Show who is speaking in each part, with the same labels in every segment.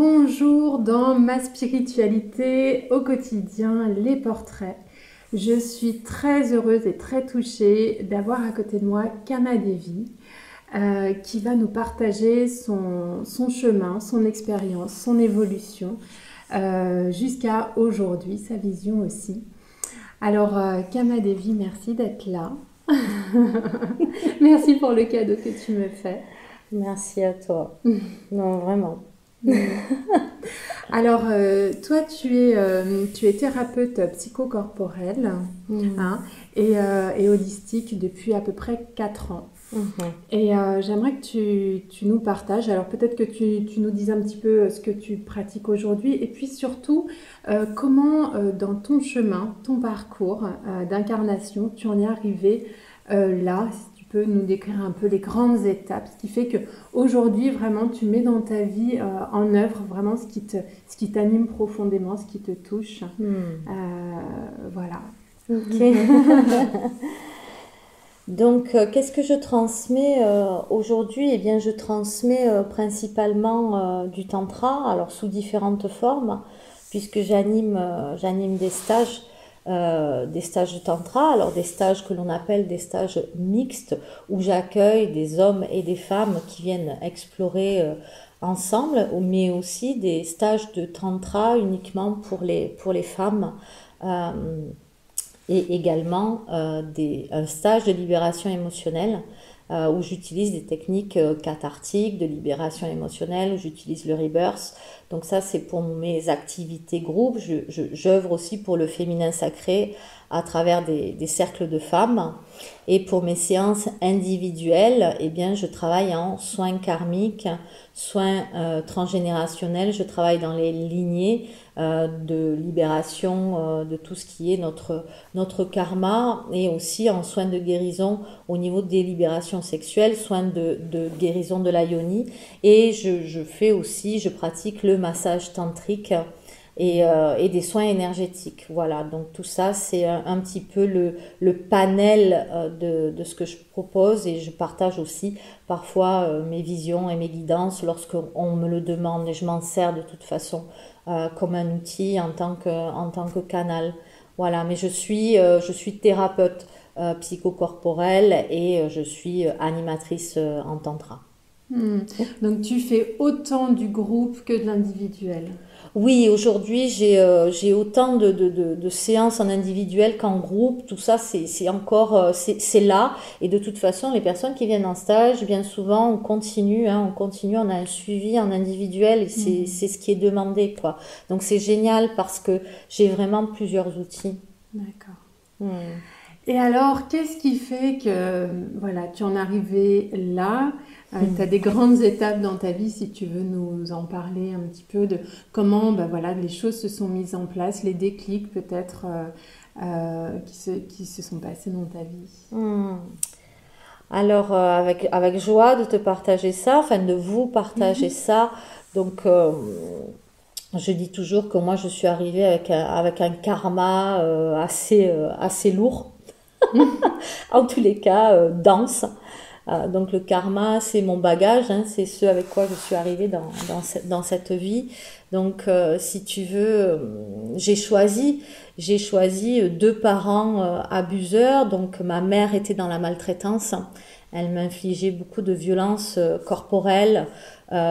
Speaker 1: Bonjour dans ma spiritualité au quotidien, les portraits. Je suis très heureuse et très touchée d'avoir à côté de moi Kama Devi qui va nous partager son chemin, son expérience, son évolution jusqu'à aujourd'hui, sa vision aussi. Alors Kama Devi, merci d'être là. Merci pour le cadeau que tu me fais.
Speaker 2: Merci à toi. Non, vraiment.
Speaker 1: Alors, toi, tu es thérapeute psychocorporelle hein, et holistique depuis à peu près 4 ans. Et j'aimerais que tu nous partages, alors peut-être que tu nous dises un petit peu ce que tu pratiques aujourd'hui et puis surtout comment dans ton chemin, ton parcours d'incarnation, tu en es arrivé là, si tu peux nous décrire un peu les grandes étapes, ce qui fait que aujourd'hui vraiment tu mets dans ta vie en œuvre vraiment ce qui t'anime profondément, ce qui te touche. Voilà.
Speaker 2: Ok. Donc, qu'est-ce que je transmets aujourd'hui? Eh bien, je transmets principalement du tantra, alors sous différentes formes, puisque j'anime des stages de tantra, alors des stages que l'on appelle des stages mixtes, où j'accueille des hommes et des femmes qui viennent explorer ensemble, mais aussi des stages de tantra uniquement pour les femmes. Euh, et également un stage de libération émotionnelle où j'utilise des techniques cathartiques de libération émotionnelle, où j'utilise le rebirth. Donc ça, c'est pour mes activités groupe. J'œuvre aussi pour le féminin sacré à travers des cercles de femmes. Et pour mes séances individuelles, eh bien, je travaille en soins karmiques, soins transgénérationnels. Je travaille dans les lignées de libération de tout ce qui est notre karma, et aussi en soins de guérison au niveau des libérations sexuelles, soins de guérison de la yoni. Et je pratique le massage tantrique et des soins énergétiques. Voilà, donc tout ça, c'est un petit peu le panel de ce que je propose, et je partage aussi parfois mes visions et mes guidances lorsqu'on me le demande, et je m'en sers de toute façon comme un outil en tant que canal. Voilà, mais je suis thérapeute psychocorporelle et je suis animatrice en tantra.
Speaker 1: Donc tu fais autant du groupe que de l'individuel.
Speaker 2: Oui, aujourd'hui, j'ai autant de séances en individuel qu'en groupe. Tout ça, c'est encore, c'est là. Et de toute façon, les personnes qui viennent en stage, bien souvent, on a un suivi en individuel, et c'est ce qui est demandé, quoi. Donc, c'est génial parce que j'ai vraiment plusieurs outils.
Speaker 1: D'accord.
Speaker 2: Hmm.
Speaker 1: Et alors, qu'est-ce qui fait que voilà, tu en es arrivé là? Tu as des grandes étapes dans ta vie, si tu veux nous en parler un petit peu de comment voilà, les choses se sont mises en place, les déclics peut-être qui se sont passés dans ta vie.
Speaker 2: Alors, avec joie de te partager ça, enfin de vous partager ça. Donc, je dis toujours que moi, je suis arrivée avec un karma assez lourd, en tous les cas, dense. Donc le karma, c'est mon bagage, hein, c'est ce avec quoi je suis arrivée dans cette vie. Donc si tu veux, j'ai choisi deux parents abuseurs. Donc ma mère était dans la maltraitance. Elle m'infligeait beaucoup de violences corporelles,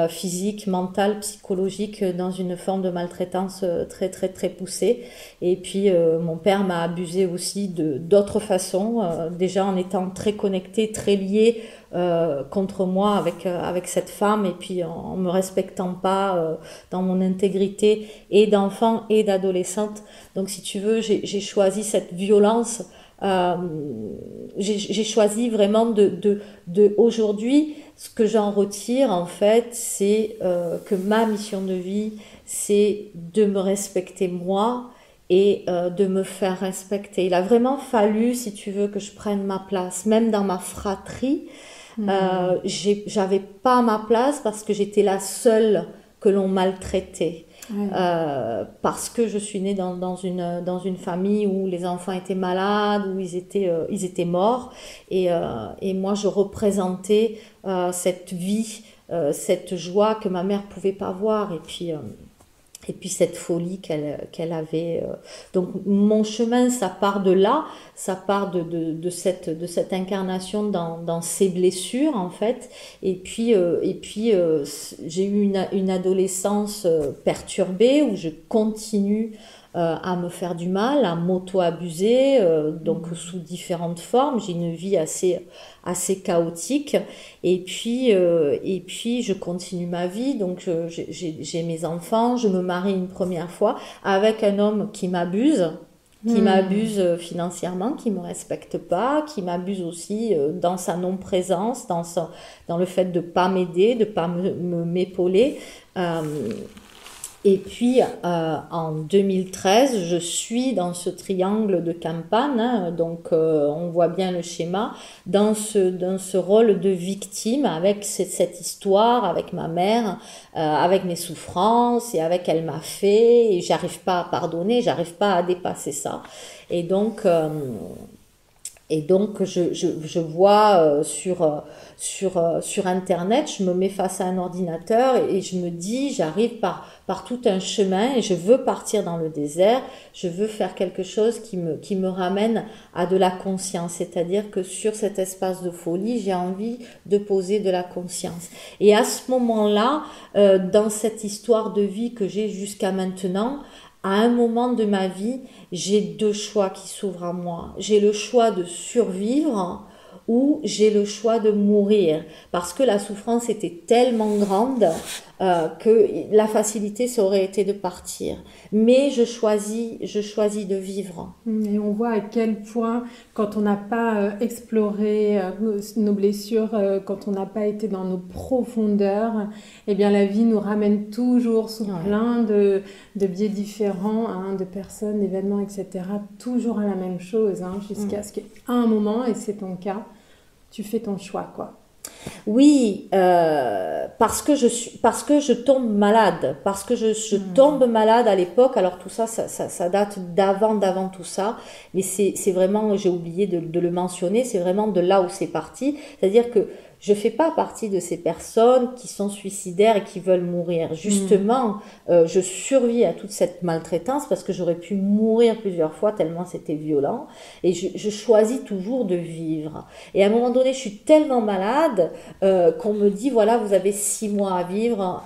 Speaker 2: physiques, mentales, psychologiques, dans une forme de maltraitance très très très poussée. Et puis mon père m'a abusée aussi de d'autres façons, déjà en étant très connecté, très lié contre moi avec cette femme, et puis en me respectant pas dans mon intégrité et d'enfant et d'adolescente. Donc si tu veux, j'ai choisi cette violence. J'ai choisi vraiment de aujourd'hui, ce que j'en retire en fait, c'est que ma mission de vie, c'est de me respecter moi et de me faire respecter. Il a vraiment fallu, si tu veux, que je prenne ma place, même dans ma fratrie. J'avais pas ma place parce que j'étais la seule que l'on maltraitait. Parce que je suis née dans une famille où les enfants étaient malades, où ils étaient morts. Et moi, je représentais cette vie cette joie que ma mère pouvait pas voir, et puis cette folie qu'elle avait. Donc mon chemin, ça part de là, ça part de cette incarnation dans ses blessures en fait. Et puis j'ai eu une adolescence perturbée où je continue à me faire du mal, à m'auto-abuser, donc sous différentes formes. J'ai une vie assez chaotique. Et puis je continue ma vie. Donc j'ai mes enfants, je me marie une première fois avec un homme qui m'abuse. Qui m'abuse financièrement, qui me respecte pas, qui m'abuse aussi dans sa non-présence, dans le fait de pas m'aider, de pas m'épauler. Et puis en 2013, je suis dans ce triangle de campagne, hein, donc on voit bien le schéma, dans ce rôle de victime avec cette histoire, avec ma mère, avec mes souffrances et avec elle m'a fait, et j'arrive pas à pardonner, j'arrive pas à dépasser ça. Et donc je vois sur Internet, je me mets face à un ordinateur et je me dis, j'arrive par tout un chemin et je veux partir dans le désert, je veux faire quelque chose qui me ramène à de la conscience, c'est-à-dire que sur cet espace de folie, j'ai envie de poser de la conscience. Et à ce moment-là, dans cette histoire de vie que j'ai jusqu'à maintenant, à un moment de ma vie, j'ai deux choix qui s'ouvrent à moi. J'ai le choix de survivre ou j'ai le choix de mourir. Parce que la souffrance était tellement grande que la facilité, ça aurait été de partir. Mais je choisis de vivre.
Speaker 1: Et on voit à quel point, quand on n'a pas exploré nos blessures, quand on n'a pas été dans nos profondeurs, eh bien la vie nous ramène toujours sous plein de biais différents, hein, de personnes, d'événements, etc. Toujours à la même chose, hein, jusqu'à ce qu'à un moment, et c'est ton cas, tu fais ton choix, quoi.
Speaker 2: Oui, parce que je tombe malade, parce que je tombe malade à l'époque. Alors tout ça date d'avant tout ça, mais c'est vraiment, j'ai oublié de le mentionner, c'est vraiment de là où c'est parti. C'est-à-dire que je fais pas partie de ces personnes qui sont suicidaires et qui veulent mourir. Justement, je survis à toute cette maltraitance parce que j'aurais pu mourir plusieurs fois tellement c'était violent. Et je choisis toujours de vivre. Et à un moment donné, je suis tellement malade qu'on me dit, voilà, vous avez 6 mois à vivre,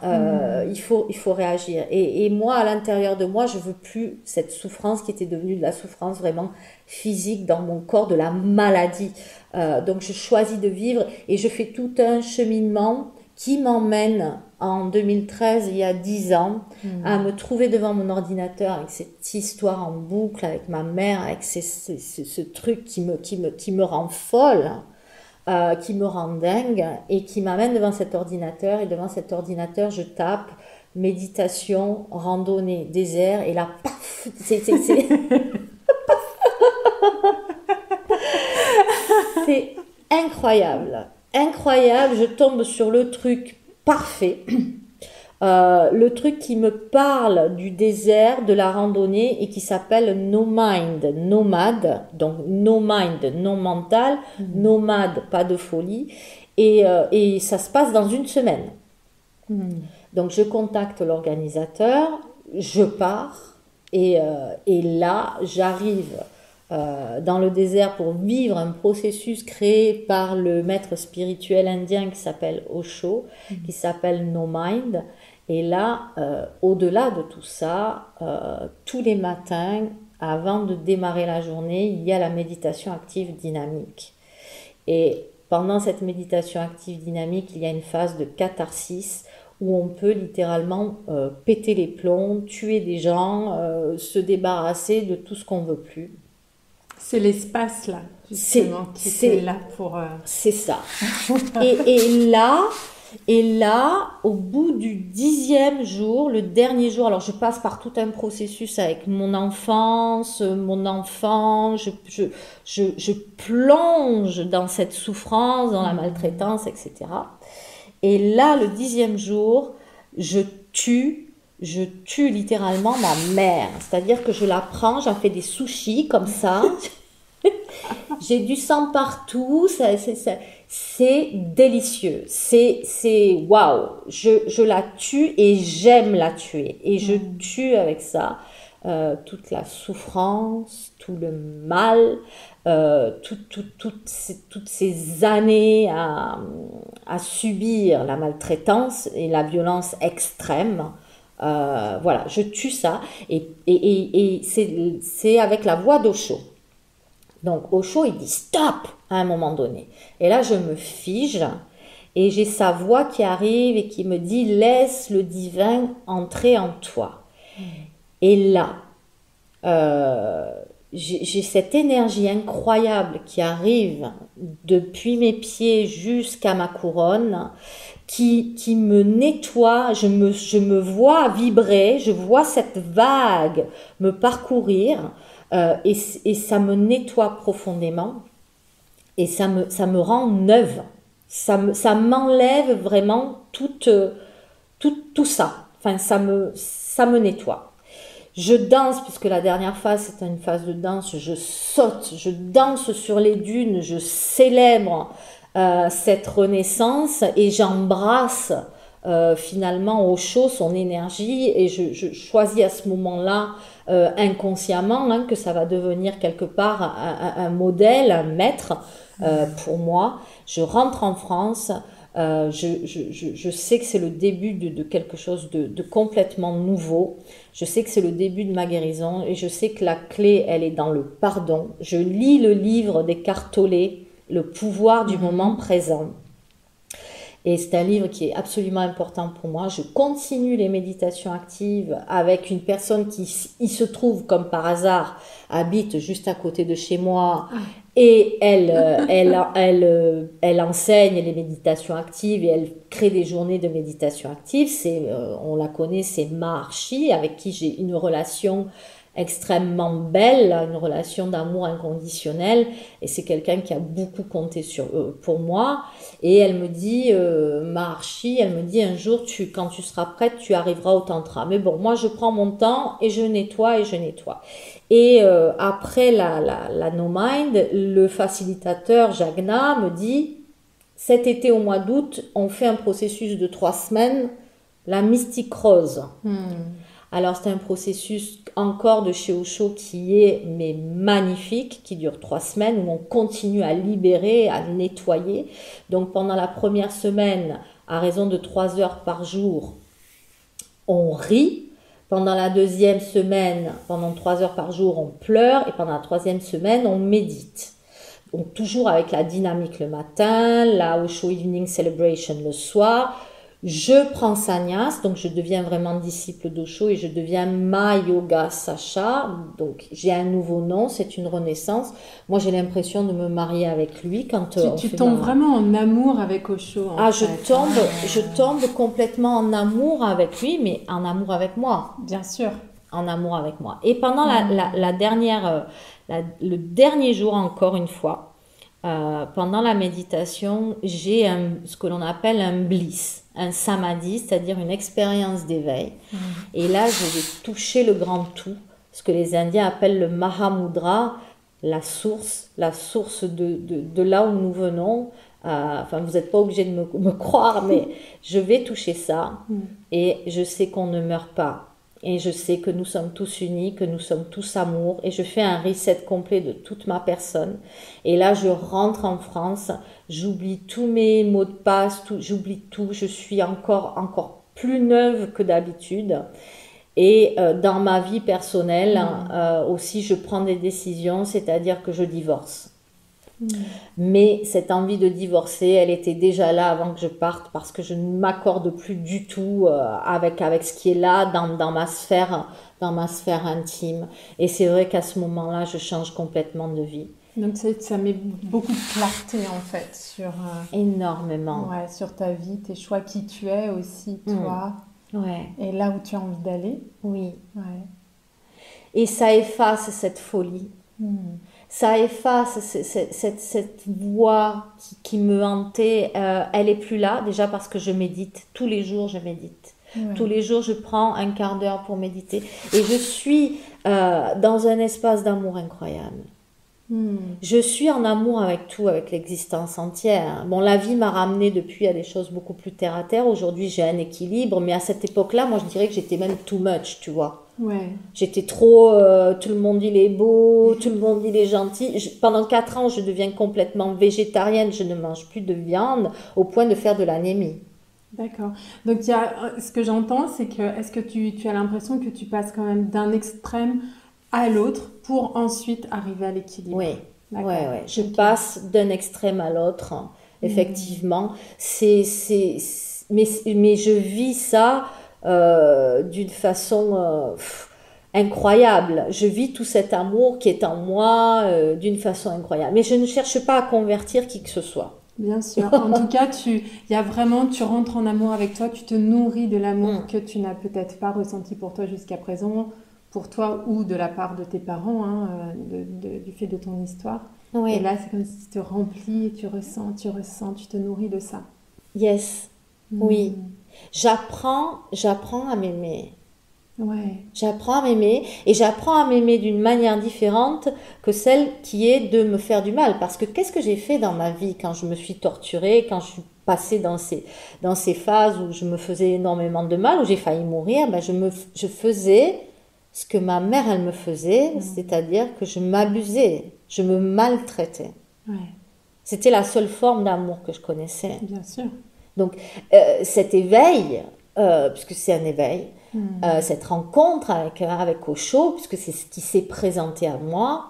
Speaker 2: il faut réagir. Et moi, à l'intérieur de moi, je veux plus cette souffrance qui était devenue de la souffrance vraiment physique dans mon corps, de la maladie. Donc je choisis de vivre et je fais tout un cheminement qui m'emmène en 2013, il y a 10 ans, à me trouver devant mon ordinateur avec cette histoire en boucle, avec ma mère, avec ce truc qui me rend folle, qui me rend dingue et qui m'amène devant cet ordinateur. Et devant cet ordinateur, je tape méditation, randonnée, désert, et là, paf, c'est incroyable, je tombe sur le truc parfait, le truc qui me parle du désert, de la randonnée et qui s'appelle No Mind, nomade, donc no mind, non mental, nomade, pas de folie, et ça se passe dans une semaine. Donc je contacte l'organisateur, je pars, et là j'arrive dans le désert pour vivre un processus créé par le maître spirituel indien qui s'appelle Osho, qui s'appelle No Mind. Et là, au-delà de tout ça, tous les matins, avant de démarrer la journée, il y a la méditation active dynamique. Et pendant cette méditation active dynamique, il y a une phase de catharsis où on peut littéralement péter les plombs, tuer des gens, se débarrasser de tout ce qu'on ne veut plus.
Speaker 1: C'est l'espace là, justement, qui est là pour...
Speaker 2: C'est ça. Et là, au bout du 10e jour, le dernier jour, alors je passe par tout un processus avec mon enfance, mon enfant, je plonge dans cette souffrance, dans la maltraitance, etc. Et là, le 10e jour, je tue littéralement ma mère. C'est-à-dire que je la prends, j'en fais des sushis comme ça. J'ai du sang partout, c'est délicieux. C'est waouh. Je la tue et j'aime la tuer. Et je tue avec ça toute la souffrance, tout le mal, toutes ces années à subir la maltraitance et la violence extrême. Voilà, je tue ça. Et c'est avec la voix d'Osho. Donc Osho, il dit stop à un moment donné. Et là, je me fige et j'ai sa voix qui arrive et qui me dit laisse le divin entrer en toi. Et là, j'ai cette énergie incroyable qui arrive depuis mes pieds jusqu'à ma couronne, qui me nettoie, je me vois vibrer, je vois cette vague me parcourir, et ça me nettoie profondément, et ça me rend neuve, ça m'enlève vraiment tout ça, enfin ça me nettoie. Je danse, puisque la dernière phase, c'était une phase de danse, je saute, je danse sur les dunes, je célèbre cette renaissance et j'embrasse finalement Osho, son énergie, et je choisis à ce moment-là inconsciemment que ça va devenir quelque part un modèle, un maître pour moi. Je rentre en France. Je sais que c'est le début de quelque chose de complètement nouveau. Je sais que c'est le début de ma guérison et je sais que la clé, elle est dans le pardon. Je lis le livre d'Eckhart Tolle, Le pouvoir du moment présent. Et c'est un livre qui est absolument important pour moi. Je continue les méditations actives avec une personne qui, il se trouve comme par hasard, habite juste à côté de chez moi. Et elle enseigne les méditations actives et elle crée des journées de méditation active. On la connaît, c'est Maharshi, avec qui j'ai une relation extrêmement belle, une relation d'amour inconditionnel, et c'est quelqu'un qui a beaucoup compté pour moi. Et elle me dit, Maharshi, elle me dit un jour, quand tu seras prête, tu arriveras au tantra. Mais bon, moi je prends mon temps et je nettoie. Et après la No Mind, le facilitateur Jagna me dit, cet été au mois d'août, on fait un processus de 3 semaines, la mystique rose. Alors c'est un processus encore de chez Osho qui est magnifique, qui dure 3 semaines, où on continue à libérer, à nettoyer. Donc pendant la première semaine, à raison de 3 heures par jour, on rit. Pendant la deuxième semaine, pendant 3 heures par jour, on pleure. Et pendant la troisième semaine, on médite. Donc toujours avec la dynamique le matin, la Osho Evening Celebration le soir. Je prends sannyas, donc je deviens vraiment disciple d'Osho et je deviens Ma Yoga Sacha. Donc j'ai un nouveau nom, c'est une renaissance. Moi j'ai l'impression de me marier avec lui quand
Speaker 1: tu tombes vraiment en amour avec Osho.
Speaker 2: Je tombe complètement en amour avec lui, mais en amour avec moi.
Speaker 1: Bien sûr.
Speaker 2: En amour avec moi. Et pendant le dernier jour, encore une fois, pendant la méditation, j'ai ce que l'on appelle un bliss. Un samadhi, c'est-à-dire une expérience d'éveil. Et là, je vais toucher le grand tout, ce que les Indiens appellent le Mahamudra, la source de là où nous venons. Enfin, vous n'êtes pas obligé de me croire, mais je vais toucher ça. Et je sais qu'on ne meurt pas. Et je sais que nous sommes tous unis, que nous sommes tous amour. Et je fais un reset complet de toute ma personne. Et là, je rentre en France. J'oublie tous mes mots de passe. J'oublie tout. Je suis encore plus neuve que d'habitude. Et dans ma vie personnelle, aussi, je prends des décisions. C'est-à-dire que je divorce. Mais cette envie de divorcer, elle était déjà là avant que je parte parce que je ne m'accorde plus du tout avec ce qui est là dans ma sphère intime. Et c'est vrai qu'à ce moment-là, je change complètement de vie.
Speaker 1: Donc ça met beaucoup de clarté en fait sur
Speaker 2: énormément.
Speaker 1: Ouais, sur ta vie, tes choix, qui tu es aussi, toi.
Speaker 2: Ouais.
Speaker 1: Et là où tu as envie d'aller.
Speaker 2: Oui.
Speaker 1: Ouais.
Speaker 2: Et ça efface cette folie. Ça efface cette voix qui me hantait. Elle est plus là, déjà parce que je médite. Tous les jours, je médite. Ouais. Tous les jours, je prends un quart d'heure pour méditer. Et je suis dans un espace d'amour incroyable. Je suis en amour avec tout, avec l'existence entière. Bon, la vie m'a ramené depuis à des choses beaucoup plus terre à terre. Aujourd'hui, j'ai un équilibre, mais à cette époque-là, moi, je dirais que j'étais même too much, tu vois.
Speaker 1: Ouais.
Speaker 2: J'étais trop, tout le monde il est beau, tout le monde il est gentil. Pendant 4 ans, je deviens complètement végétarienne, je ne mange plus de viande au point de faire de l'anémie.
Speaker 1: D'accord. Donc, ce que j'entends, c'est que est-ce que tu as l'impression que tu passes quand même d'un extrême à l'autre pour ensuite arriver à l'équilibre?
Speaker 2: Oui,
Speaker 1: D'accord.
Speaker 2: ouais. Je passe d'un extrême à l'autre, effectivement. Mais je vis ça d'une façon incroyable. Je vis tout cet amour qui est en moi d'une façon incroyable. Mais je ne cherche pas à convertir qui que ce soit.
Speaker 1: Bien sûr. En tout cas, il y a vraiment, tu rentres en amour avec toi, tu te nourris de l'amour que tu n'as peut-être pas ressenti pour toi jusqu'à présent, pour toi ou de la part de tes parents, hein, du fait de ton histoire.
Speaker 2: Oui.
Speaker 1: Et là, c'est comme si tu te remplis et tu ressens, tu te nourris de ça.
Speaker 2: Yes. Oui. J'apprends à m'aimer.
Speaker 1: Ouais.
Speaker 2: J'apprends à m'aimer et j'apprends à m'aimer d'une manière différente que celle qui est de me faire du mal. Parce que qu'est-ce que j'ai fait dans ma vie quand je me suis torturée, quand je suis passée dans ces phases où je me faisais énormément de mal, où j'ai failli mourir, ben je faisais ce que ma mère, elle me faisait, c'est-à-dire que je m'abusais, je me maltraitais.
Speaker 1: Ouais.
Speaker 2: C'était la seule forme d'amour que je connaissais.
Speaker 1: Bien sûr.
Speaker 2: Donc cet éveil, puisque c'est un éveil, cette rencontre avec Osho, puisque c'est ce qui s'est présenté à moi,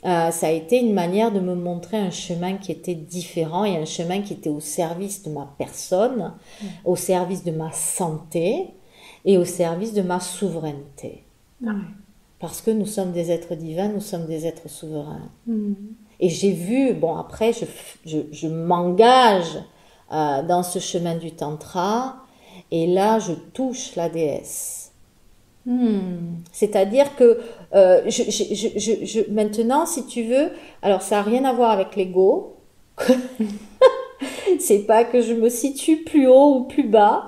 Speaker 2: ça a été une manière de me montrer un chemin qui était différent et un chemin qui était au service de ma personne, au service de ma santé et au service de ma souveraineté.
Speaker 1: Ouais.
Speaker 2: Parce que nous sommes des êtres divins, nous sommes des êtres souverains. Et j'ai vu, bon après je m'engage dans ce chemin du tantra et là je touche la déesse. C'est-à-dire que maintenant, si tu veux, alors ça n'a rien à voir avec l'ego. C'est pas que je me situe plus haut ou plus bas,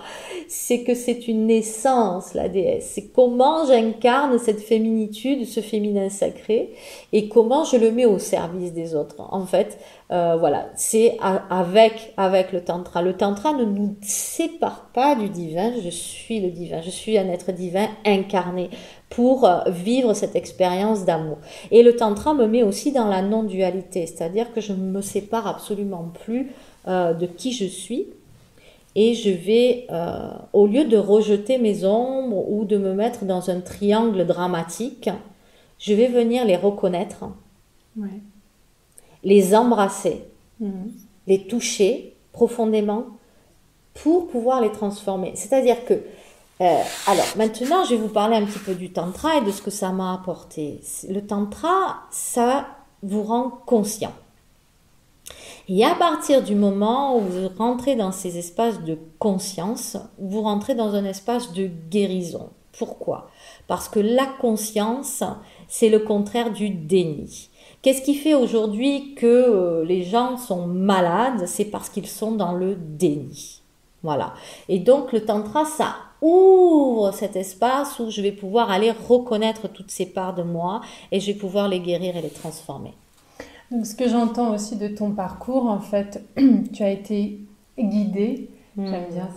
Speaker 2: c'est que c'est une naissance, la déesse. C'est comment j'incarne cette féminitude, ce féminin sacré, et comment je le mets au service des autres. En fait, voilà, c'est avec le tantra. Le tantra ne nous sépare pas du divin. Je suis le divin. Je suis un être divin incarné pour vivre cette expérience d'amour. Et le tantra me met aussi dans la non-dualité, c'est-à-dire que je ne me sépare absolument plus de qui je suis. Et je vais, au lieu de rejeter mes ombres ou de me mettre dans un triangle dramatique, je vais venir les reconnaître, les embrasser, les toucher profondément pour pouvoir les transformer. C'est-à-dire que, alors maintenant je vais vous parler un petit peu du tantra et de ce que ça m'a apporté. Le tantra, ça vous rend conscient. Et à partir du moment où vous rentrez dans ces espaces de conscience, vous rentrez dans un espace de guérison. Pourquoi ? Parce que la conscience, c'est le contraire du déni. Qu'est-ce qui fait aujourd'hui que les gens sont malades ? C'est parce qu'ils sont dans le déni. Voilà. Et donc le tantra, ça ouvre cet espace où je vais pouvoir aller reconnaître toutes ces parts de moi et je vais pouvoir les guérir et les transformer.
Speaker 1: Donc, ce que j'entends aussi de ton parcours, en fait, tu as été guidée. J'aime bien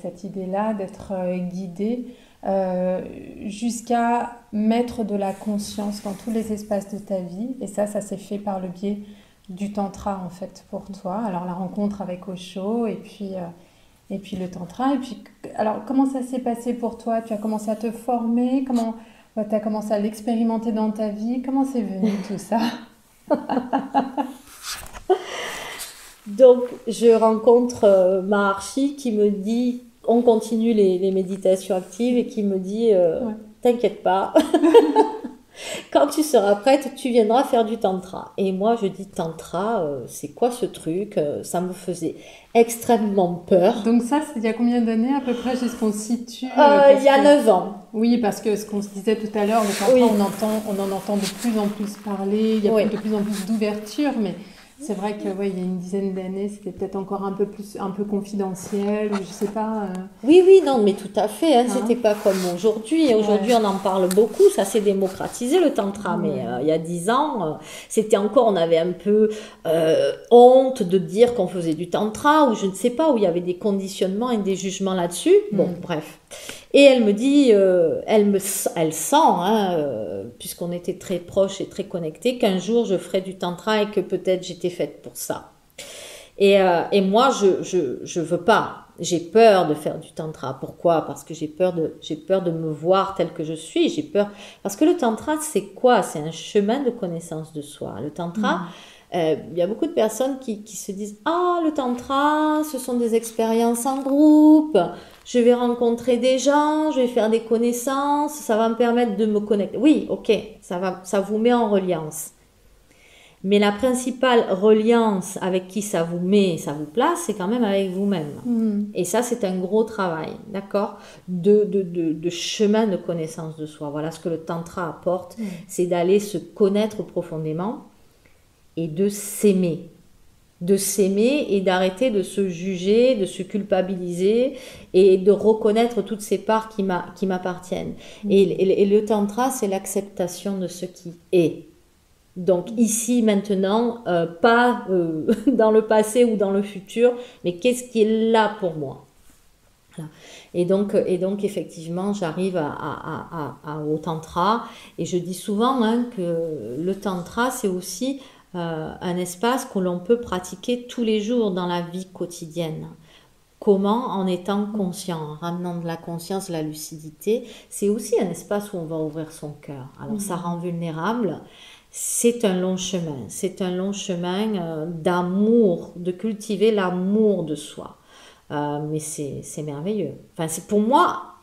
Speaker 1: cette idée-là, d'être guidée jusqu'à mettre de la conscience dans tous les espaces de ta vie. Et ça s'est fait par le biais du tantra, en fait, pour toi. Alors, la rencontre avec Osho et puis le tantra. Et puis, alors, comment ça s'est passé pour toi ? Tu as commencé à te former ? Comment tu as commencé à l'expérimenter dans ta vie ? Comment c'est venu tout ça ?
Speaker 2: Donc, je rencontre Maharshi qui me dit, on continue les méditations actives et qui me dit, t'inquiète pas, quand tu seras prête, tu viendras faire du tantra. Et moi, je dis tantra, c'est quoi ce truc ? Ça me faisait extrêmement peur.
Speaker 1: Donc ça, c'est il y a combien d'années à peu près, jusqu'on se situe
Speaker 2: il y a 9 ans.
Speaker 1: Oui, parce que ce qu'on se disait tout à l'heure, le tantra, on en entend de plus en plus parler, il y a de plus en plus d'ouverture, mais C'est vrai que ouais, il y a une dizaine d'années, c'était peut-être encore un peu confidentiel, ou je sais pas.
Speaker 2: Oui, non, mais tout à fait, hein,
Speaker 1: Hein.
Speaker 2: c'était pas comme aujourd'hui. Aujourd'hui, on en parle beaucoup, ça s'est démocratisé le tantra, mais il y a 10 ans, c'était encore, on avait un peu honte de dire qu'on faisait du tantra, ou je ne sais pas, où il y avait des conditionnements et des jugements là-dessus. Bon, bref. Et elle me dit, elle sent, hein, puisqu'on était très proches et très connectés, qu'un jour je ferai du tantra et que peut-être j'étais faite pour ça. Et moi, je veux pas. J'ai peur de faire du tantra. Pourquoi? Parce que j'ai peur de me voir telle que je suis. J'ai peur. Parce que le tantra, c'est quoi? C'est un chemin de connaissance de soi. Le tantra, il y a beaucoup de personnes qui se disent, ah, le tantra, ce sont des expériences en groupe. Je vais rencontrer des gens, je vais faire des connaissances, ça va me permettre de me connecter. Oui, ok, ça vous met en reliance. Mais la principale reliance avec qui ça vous met, ça vous place, c'est quand même avec vous-même. Et ça, c'est un gros travail, d'accord, de chemin de connaissance de soi. Voilà ce que le tantra apporte, c'est d'aller se connaître profondément et de s'aimer. De s'aimer et d'arrêter de se juger, de se culpabiliser et de reconnaître toutes ces parts qui m'appartiennent. Et le tantra, c'est l'acceptation de ce qui est. Donc ici, maintenant, pas dans le passé ou dans le futur, mais qu'est-ce qui est là pour moi? Voilà. Et donc effectivement, j'arrive au tantra, et je dis souvent que le tantra, c'est aussi un espace que l'on peut pratiquer tous les jours dans la vie quotidienne. Comment? En étant conscient, en ramenant de la conscience, de la lucidité. C'est aussi un espace où on va ouvrir son cœur. Alors ça rend vulnérable. C'est un long chemin d'amour, de cultiver l'amour de soi. Mais c'est merveilleux. Enfin, c'est pour moi,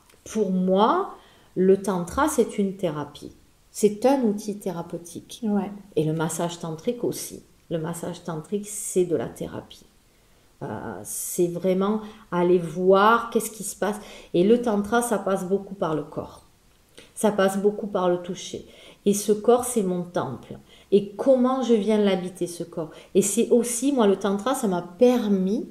Speaker 2: le tantra, c'est une thérapie. C'est un outil thérapeutique.
Speaker 1: Ouais.
Speaker 2: Et le massage tantrique aussi. Le massage tantrique, c'est de la thérapie. C'est vraiment aller voir qu'est-ce qui se passe. Et le tantra, ça passe beaucoup par le corps. Ça passe beaucoup par le toucher. Et ce corps, c'est mon temple. Et comment je viens l'habiter, ce corps. Et c'est aussi, moi, le tantra, ça m'a permis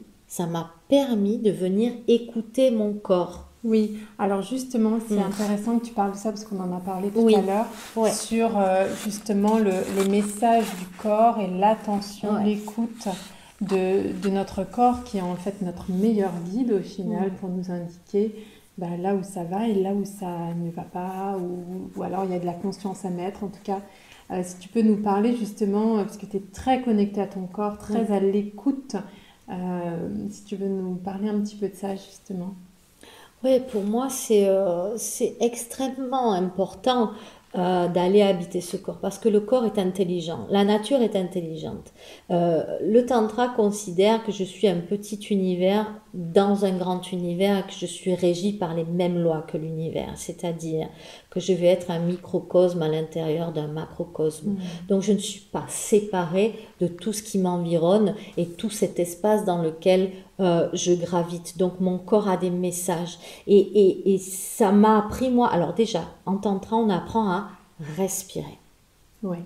Speaker 2: de venir écouter mon corps.
Speaker 1: Oui, alors justement, c'est intéressant que tu parles de ça parce qu'on en a parlé tout à l'heure sur justement les messages du corps et l'attention, l'écoute de notre corps qui est en fait notre meilleur guide au final pour nous indiquer là où ça va et là où ça ne va pas ou alors il y a de la conscience à mettre. En tout cas, si tu peux nous parler justement, parce que tu es très connecté à ton corps, très à l'écoute, si tu veux nous parler un petit peu de ça justement.
Speaker 2: Oui, pour moi, c'est extrêmement important d'aller habiter ce corps parce que le corps est intelligent, la nature est intelligente. Le tantra considère que je suis un petit univers dans un grand univers, que je suis régie par les mêmes lois que l'univers, c'est-à-dire que je vais être un microcosme à l'intérieur d'un macrocosme. Donc je ne suis pas séparée de tout ce qui m'environne et tout cet espace dans lequel je gravite. Donc mon corps a des messages et ça m'a appris, moi, alors déjà en tantra on apprend à respirer.
Speaker 1: Oui.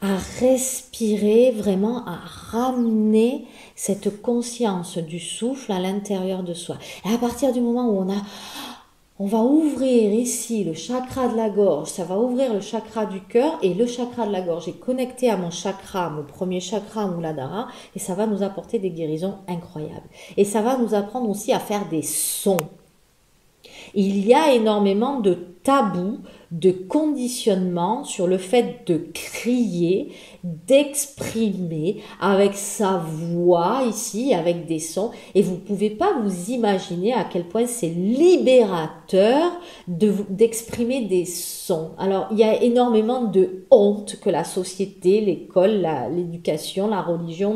Speaker 2: À respirer, vraiment à ramener cette conscience du souffle à l'intérieur de soi. Et à partir du moment où on va ouvrir ici le chakra de la gorge, ça va ouvrir le chakra du cœur et le chakra de la gorge est connecté à mon chakra, mon premier chakra Muladhara, et ça va nous apporter des guérisons incroyables. Et ça va nous apprendre aussi à faire des sons. Il y a énormément de tabous, de conditionnements sur le fait de crier, d'exprimer avec sa voix ici, avec des sons. Et vous ne pouvez pas vous imaginer à quel point c'est libérateur d'exprimer des sons. Alors, il y a énormément de honte que la société, l'école, l'éducation, la religion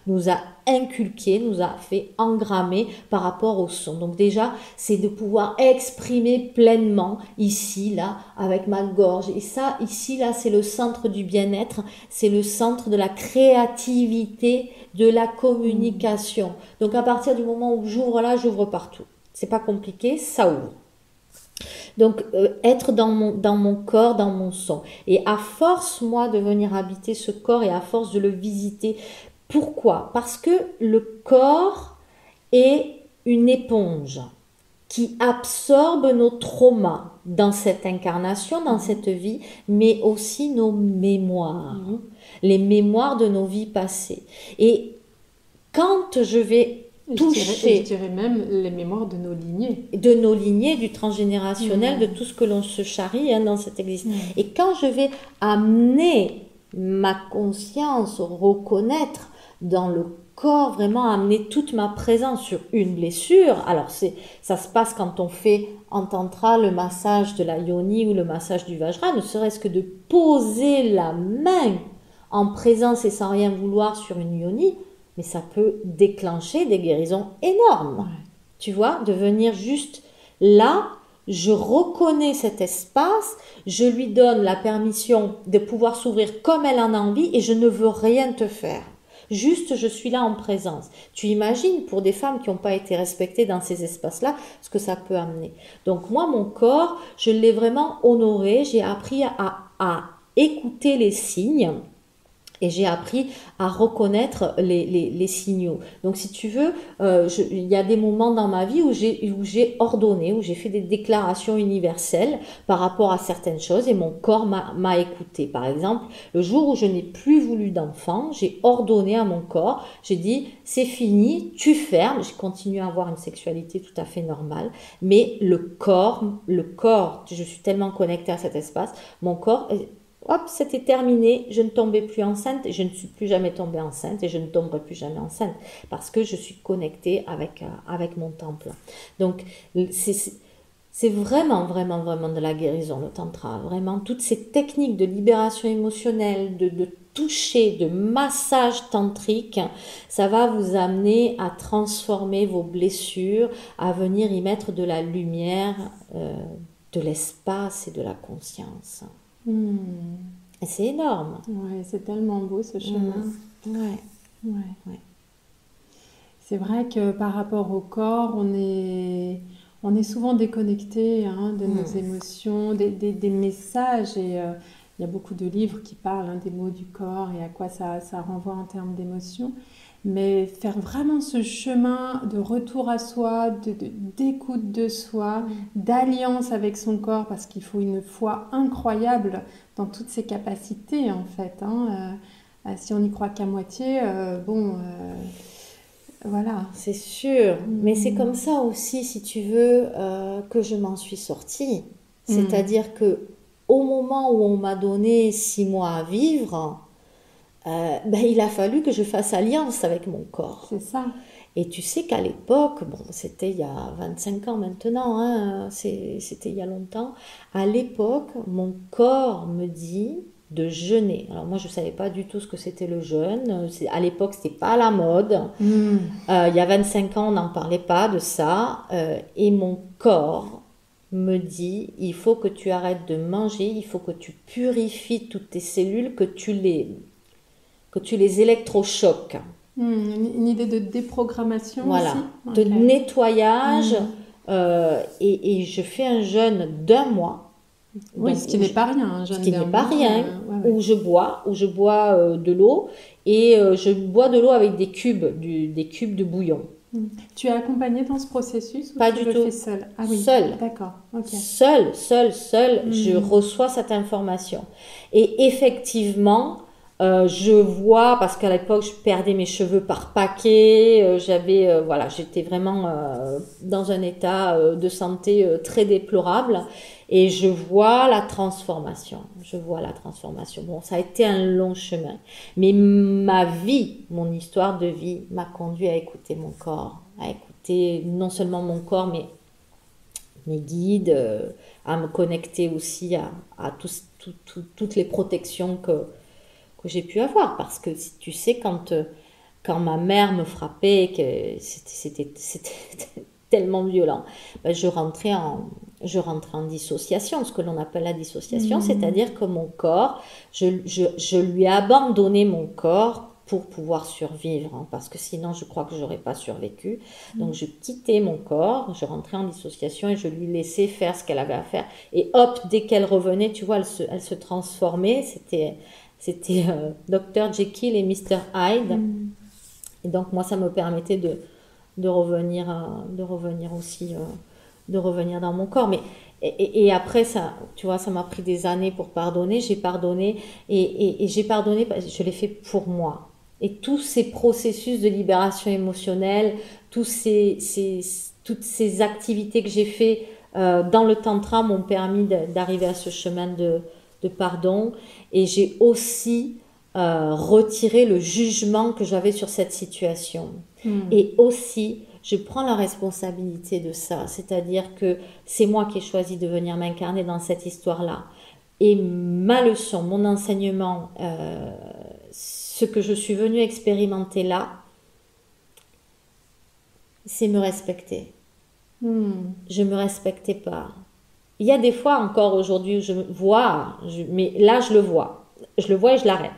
Speaker 2: nous a inculqué, nous a fait engrammer par rapport au son. Donc déjà, c'est de pouvoir exprimer pleinement ici, là, avec ma gorge. Et ça, ici, là, c'est le centre du bien-être, c'est le centre de la créativité, de la communication. Donc à partir du moment où j'ouvre là, j'ouvre partout. C'est pas compliqué, ça ouvre. Donc, être dans mon corps, dans mon son. Et à force, moi, de venir habiter ce corps et à force de le visiter, pourquoi? Parce que le corps est une éponge qui absorbe nos traumas dans cette incarnation, dans cette vie, mais aussi nos mémoires, les mémoires de nos vies passées. Et quand je vais toucher...
Speaker 1: Je dirais même les mémoires de nos lignées.
Speaker 2: De nos lignées, du transgénérationnel, de tout ce que l'on se charrie dans cette existence. Et quand je vais amener ma conscience, reconnaître dans le corps, vraiment amener toute ma présence sur une blessure. Alors ça se passe quand on fait en tantra le massage de la yoni ou le massage du vajra, ne serait-ce que de poser la main en présence et sans rien vouloir sur une yoni, mais ça peut déclencher des guérisons énormes. Tu vois, de venir juste là, je reconnais cet espace, je lui donne la permission de pouvoir s'ouvrir comme elle en a envie et je ne veux rien te faire. Juste, je suis là en présence. Tu imagines, pour des femmes qui n'ont pas été respectées dans ces espaces-là, ce que ça peut amener. Donc moi, mon corps, je l'ai vraiment honoré. J'ai appris à écouter les signes. Et j'ai appris à reconnaître les signaux. Donc, si tu veux, il y a des moments dans ma vie où j'ai ordonné, où j'ai fait des déclarations universelles par rapport à certaines choses et mon corps m'a écouté. Par exemple, le jour où je n'ai plus voulu d'enfant, j'ai ordonné à mon corps, j'ai dit, c'est fini, tu fermes. J'ai continué à avoir une sexualité tout à fait normale, mais le corps, je suis tellement connectée à cet espace, mon corps... Hop, c'était terminé, je ne tombais plus enceinte et je ne suis plus jamais tombée enceinte et je ne tomberai plus jamais enceinte parce que je suis connectée avec mon temple. Donc, c'est vraiment, vraiment, vraiment de la guérison, le tantra. Vraiment, toutes ces techniques de libération émotionnelle, de toucher, de massage tantrique, ça va vous amener à transformer vos blessures, à venir y mettre de la lumière, de l'espace et de la conscience. C'est énorme.
Speaker 1: Ouais, c'est tellement beau ce chemin. Ouais. C'est vrai que par rapport au corps, on est souvent déconnecté de nos émotions, des messages. Et il y a beaucoup de livres qui parlent des mots du corps et à quoi ça renvoie en termes d'émotions. Mais faire vraiment ce chemin de retour à soi, d'écoute de soi, d'alliance avec son corps, parce qu'il faut une foi incroyable dans toutes ses capacités en fait. Si on n'y croit qu'à moitié, voilà.
Speaker 2: C'est sûr, mais c'est comme ça aussi, si tu veux, que je m'en suis sortie. C'est-à-dire que au moment où on m'a donné 6 mois à vivre, il a fallu que je fasse alliance avec mon corps.
Speaker 1: C'est ça.
Speaker 2: Et tu sais qu'à l'époque, c'était il y a 25 ans maintenant, c'était il y a longtemps, à l'époque, mon corps me dit de jeûner. Alors moi, je ne savais pas du tout ce que c'était le jeûne. À l'époque, ce n'était pas à la mode. Il y a 25 ans, on n'en parlait pas de ça. Et mon corps me dit, il faut que tu arrêtes de manger, il faut que tu purifies toutes tes cellules, que tu les électrochoques.
Speaker 1: Une idée de déprogrammation
Speaker 2: voilà,
Speaker 1: aussi.
Speaker 2: De nettoyage. Et je fais un jeûne d'1 mois.
Speaker 1: Oui, ce qui n'est pas rien. Un jeûne
Speaker 2: ce qui n'est pas rien. Où je bois de l'eau. Et je bois de l'eau avec des cubes de bouillon.
Speaker 1: Tu es accompagnée dans ce processus ou
Speaker 2: pas
Speaker 1: tu
Speaker 2: du
Speaker 1: le
Speaker 2: tout.
Speaker 1: fais seule? Ah oui,
Speaker 2: seule.
Speaker 1: D'accord. Okay.
Speaker 2: Seule, je reçois cette information. Et effectivement, je vois, parce qu'à l'époque, je perdais mes cheveux par paquet, j'étais vraiment dans un état de santé très déplorable. Et je vois la transformation. Bon, ça a été un long chemin. Mais ma vie, mon histoire de vie, m'a conduit à écouter mon corps, à écouter non seulement mon corps, mais mes guides, à me connecter aussi à toutes les protections que j'ai pu avoir. Parce que tu sais, quand ma mère me frappait, que c'était tellement violent, je rentrais en dissociation, ce que l'on appelle la dissociation, c'est-à-dire que mon corps, je lui ai abandonné mon corps pour pouvoir survivre, hein, parce que sinon je crois que j'aurais pas survécu. Donc je quittais mon corps, je rentrais en dissociation et je lui laissais faire ce qu'elle avait à faire. Et hop, dès qu'elle revenait, tu vois, elle se transformait. C'était Dr Jekyll et Mr Hyde. Et donc moi, ça me permettait de revenir aussi, de revenir dans mon corps. Mais et après ça, tu vois, ça m'a pris des années pour pardonner. J'ai pardonné et j'ai pardonné, je l'ai fait pour moi. Et tous ces processus de libération émotionnelle, toutes ces activités que j'ai fait dans le tantra m'ont permis d'arriver à ce chemin de pardon. Et j'ai aussi retiré le jugement que j'avais sur cette situation. Et aussi, je prends la responsabilité de ça. C'est-à-dire que c'est moi qui ai choisi de venir m'incarner dans cette histoire-là. Et ma leçon, mon enseignement, ce que je suis venue expérimenter là, c'est me respecter. Je me respectais pas. Il y a des fois encore aujourd'hui où je vois, mais là je le vois. Je le vois et je l'arrête.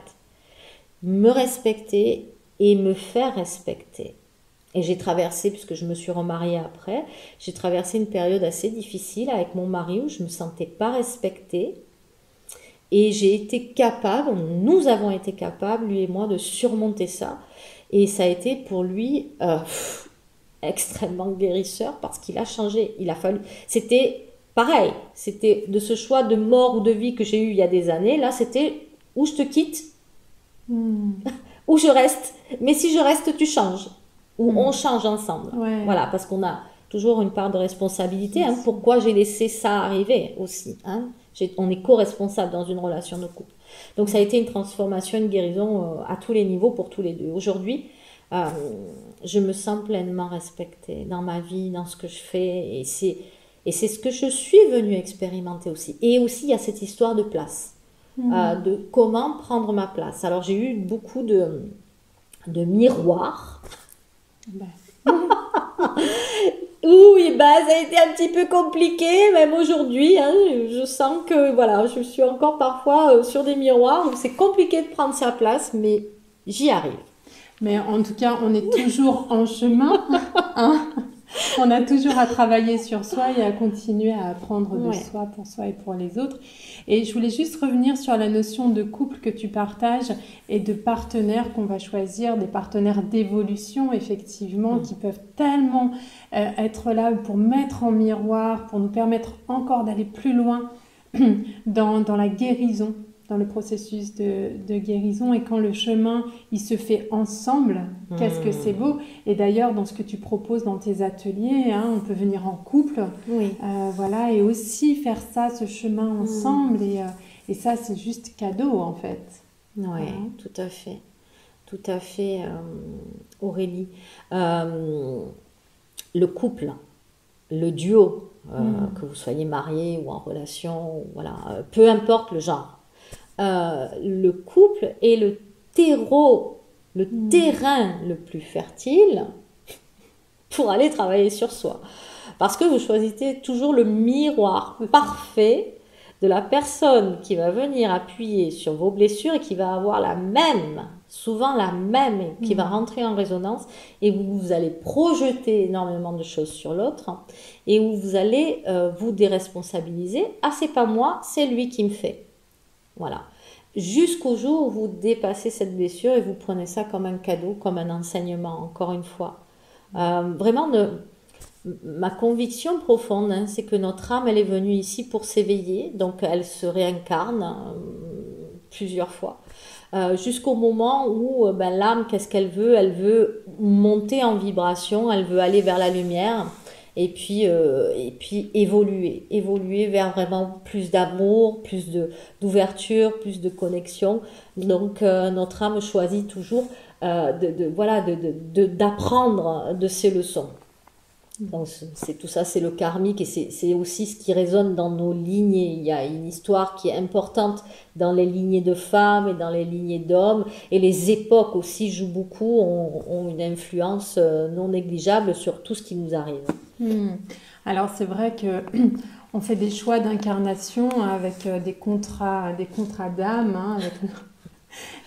Speaker 2: Me respecter et me faire respecter. Et j'ai traversé, puisque je me suis remariée après, j'ai traversé une période assez difficile avec mon mari où je ne me sentais pas respectée. Et j'ai été capable, nous avons été capables, lui et moi, de surmonter ça. Et ça a été pour lui extrêmement guérisseur parce qu'il a changé. Il a fallu. C'était pareil. C'était de ce choix de mort ou de vie que j'ai eu il y a des années. Là, c'était ou je te quitte, ou je reste. Mais si je reste, tu changes. Ou on change ensemble.
Speaker 1: Ouais.
Speaker 2: Voilà, parce qu'on a toujours une part de responsabilité. Hein, pourquoi j'ai laissé ça arriver aussi, hein. On est co-responsable dans une relation de couple. Donc ça a été une transformation, une guérison à tous les niveaux pour tous les deux. Aujourd'hui, je me sens pleinement respectée dans ma vie, dans ce que je fais. Et c'est ce que je suis venue expérimenter aussi. Et aussi, il y a cette histoire de place, de comment prendre ma place. Alors j'ai eu beaucoup de miroirs. Oui, ça a été un petit peu compliqué, même aujourd'hui. Hein, je sens que voilà, je suis encore parfois sur des miroirs où c'est compliqué de prendre sa place, mais j'y arrive.
Speaker 1: Mais en tout cas, on est toujours en chemin. Hein. On a toujours à travailler sur soi et à continuer à apprendre de soi pour soi et pour les autres. Et je voulais juste revenir sur la notion de couple que tu partages et de partenaires qu'on va choisir, des partenaires d'évolution, effectivement, qui peuvent tellement être là pour mettre en miroir, pour nous permettre encore d'aller plus loin dans la guérison, dans le processus de guérison. Et quand le chemin, il se fait ensemble, qu'est-ce que c'est beau. Et d'ailleurs, dans ce que tu proposes dans tes ateliers, hein, on peut venir en couple, voilà, et aussi faire ça, ce chemin ensemble. Et ça, c'est juste cadeau, en fait.
Speaker 2: Oui, tout à fait. Tout à fait, Aurélie. Le couple, le duo, que vous soyez marié ou en relation, voilà, peu importe le genre. Le couple est le terreau, le terrain le plus fertile pour aller travailler sur soi. Parce que vous choisissez toujours le miroir parfait de la personne qui va venir appuyer sur vos blessures et qui va avoir souvent la même, et qui va rentrer en résonance, et vous allez projeter énormément de choses sur l'autre, et où vous allez vous déresponsabiliser. Ah, c'est pas moi, c'est lui qui me fait. Voilà. Jusqu'au jour où vous dépassez cette blessure et vous prenez ça comme un cadeau, comme un enseignement, encore une fois. Vraiment, ma conviction profonde, hein, c'est que notre âme, elle est venue ici pour s'éveiller, donc elle se réincarne plusieurs fois, jusqu'au moment où l'âme, qu'est-ce qu'elle veut? Elle veut monter en vibration, elle veut aller vers la lumière. Et puis évoluer vers vraiment plus d'amour, plus d'ouverture, plus de connexion. Donc notre âme choisit toujours d'apprendre de ces leçons. Donc c'est tout ça, c'est le karmique, et c'est aussi ce qui résonne dans nos lignées. Il y a une histoire qui est importante dans les lignées de femmes et dans les lignées d'hommes, et les époques aussi jouent beaucoup, ont une influence non négligeable sur tout ce qui nous arrive.
Speaker 1: Alors c'est vrai que on fait des choix d'incarnation avec des contrats d'âme, hein, avec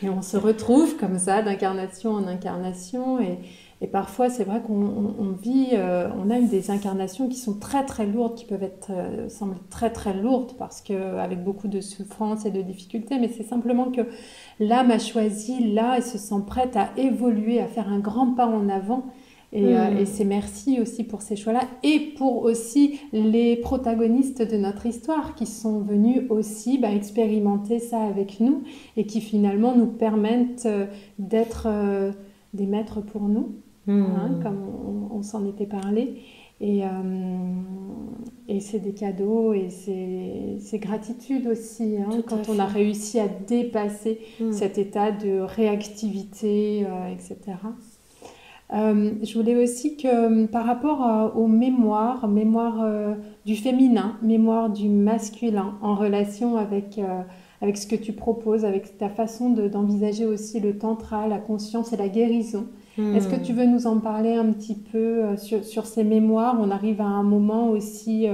Speaker 1: Et on se retrouve comme ça, d'incarnation en incarnation. Et parfois, c'est vrai qu'on vit, on a eu des incarnations qui sont très très lourdes, qui peuvent être, semblent très très lourdes, parce qu'avec beaucoup de souffrance et de difficultés, mais c'est simplement que l'âme a choisi là et se sent prête à évoluer, à faire un grand pas en avant. Et c'est merci aussi pour ces choix-là et pour aussi les protagonistes de notre histoire qui sont venus aussi expérimenter ça avec nous et qui finalement nous permettent d'être des maîtres pour nous, comme on s'en était parlé. Et c'est des cadeaux et c'est gratitude aussi quand on a réussi à dépasser cet état de réactivité, etc. Je voulais aussi que par rapport aux mémoires du féminin, mémoire du masculin, en relation avec ce que tu proposes, avec ta façon d'envisager aussi le tantra, la conscience et la guérison. Est-ce que tu veux nous en parler un petit peu sur ces mémoires? On arrive à un moment aussi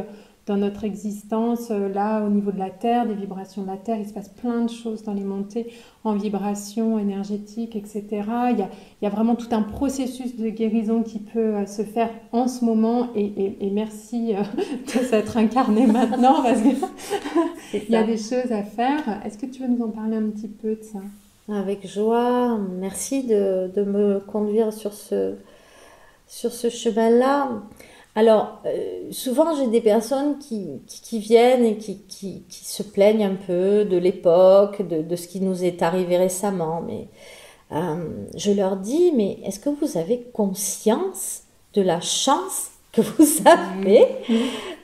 Speaker 1: dans notre existence, là au niveau de la Terre, des vibrations de la Terre, il se passe plein de choses dans les montées en vibrations énergétiques, etc. Il y a vraiment tout un processus de guérison qui peut se faire en ce moment et merci de s'être incarné maintenant parce qu'il y a des choses à faire. Est-ce que tu veux nous en parler un petit peu de ça?
Speaker 2: Avec joie, merci de me conduire sur ce chemin-là. Alors, souvent j'ai des personnes qui viennent et qui se plaignent un peu de l'époque, de ce qui nous est arrivé récemment. Mais je leur dis, mais est-ce que vous avez conscience de la chance que vous avez